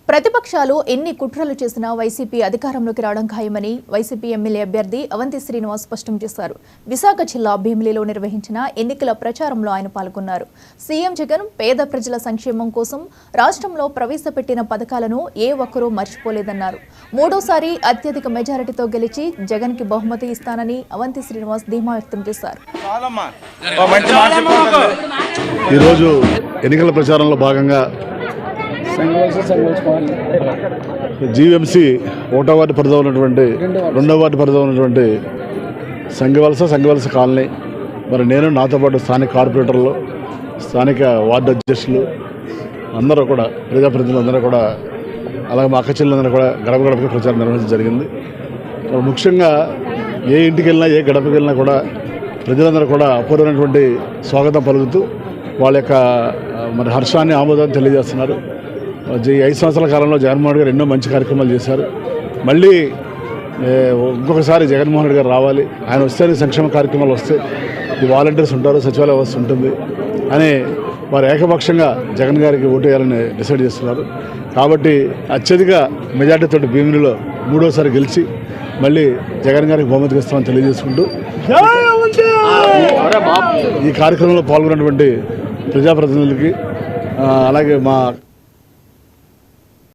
ప్రతిపక్షాలు ఎన్ని కుట్రలు చేసినా వైసీపీ అధికారంలోకి రావడం ఖాయమని వైసీపీ ఎమ్మెల్యే అభ్యర్థి అవంతి శ్రీనివాస్ స్పష్టం చేశారు. విశాఖ జిల్లా భీమిలిలో నిర్వహించిన ఎన్నికల ప్రచారంలో ఆయన పాల్గొన్నారు. సీఎం జగన్ పేద ప్రజల సంక్షేమం కోసం రాష్ట్రంలో ప్రవేశపెట్టిన పథకాలను ఏ ఒక్కరూ మర్చిపోలేదన్నారు. మూడోసారి అత్యధిక మెజారిటీతో గెలిచి జగన్ కి బహుమతి ఇస్తానని అవంతి శ్రీనివాస్ ధీమా వ్యక్తం చేశారు. ఈరోజు ఎన్నికల ప్రచారంలో భాగంగా జీవీఎంసీ 1వ వార్డు పరిధిలో ఉన్నటువంటి 2వ వార్డు పరిధిలో ఉన్నటువంటి సంఘవలస కాలనీ, మరి నేను నాతో పాటు స్థానిక కార్పొరేటర్లు, స్థానిక వార్డు అధ్యక్షులు అందరూ కూడా, ప్రజాప్రతినిధులు అందరూ కూడా, అలాగే మా అక్క చెల్లెలందరూ కూడా గడప గడపకి ప్రచారం నిర్వహించడం జరిగింది. ముఖ్యంగా ఏ ఇంటికి వెళ్ళినా, ఏ గడపకి వెళ్ళినా కూడా ప్రజలందరూ కూడా అపూర్వమైనటువంటి స్వాగతం పలుకుతూ వాళ్ళ యొక్క మరి హర్షాన్ని, ఆమోదాన్ని తెలియజేస్తున్నారు. ఈ 5 సంవత్సరాల కాలంలో జగన్మోహన్ రెడ్డి గారు ఎన్నో మంచి కార్యక్రమాలు చేశారు. మళ్ళీ ఇంకొకసారి జగన్మోహన్ రెడ్డి గారు రావాలి, ఆయన వస్తే సంక్షేమ కార్యక్రమాలు వస్తే ఈ వాలంటీర్స్ ఉంటారు, సచివాలయ వ్యవస్థ ఉంటుంది అని వారు ఏకపక్షంగా జగన్ గారికి ఓటు వేయాలని డిసైడ్ చేస్తున్నారు. కాబట్టి అత్యధిక మెజార్టీతో భీమిలిలో 3వసారి గెలిచి మళ్ళీ జగన్ గారికి బహుమతి ఇస్తామని తెలియజేసుకుంటూ ఈ కార్యక్రమంలో పాల్గొన్నటువంటి ప్రజాప్రతినిధులకి, అలాగే మా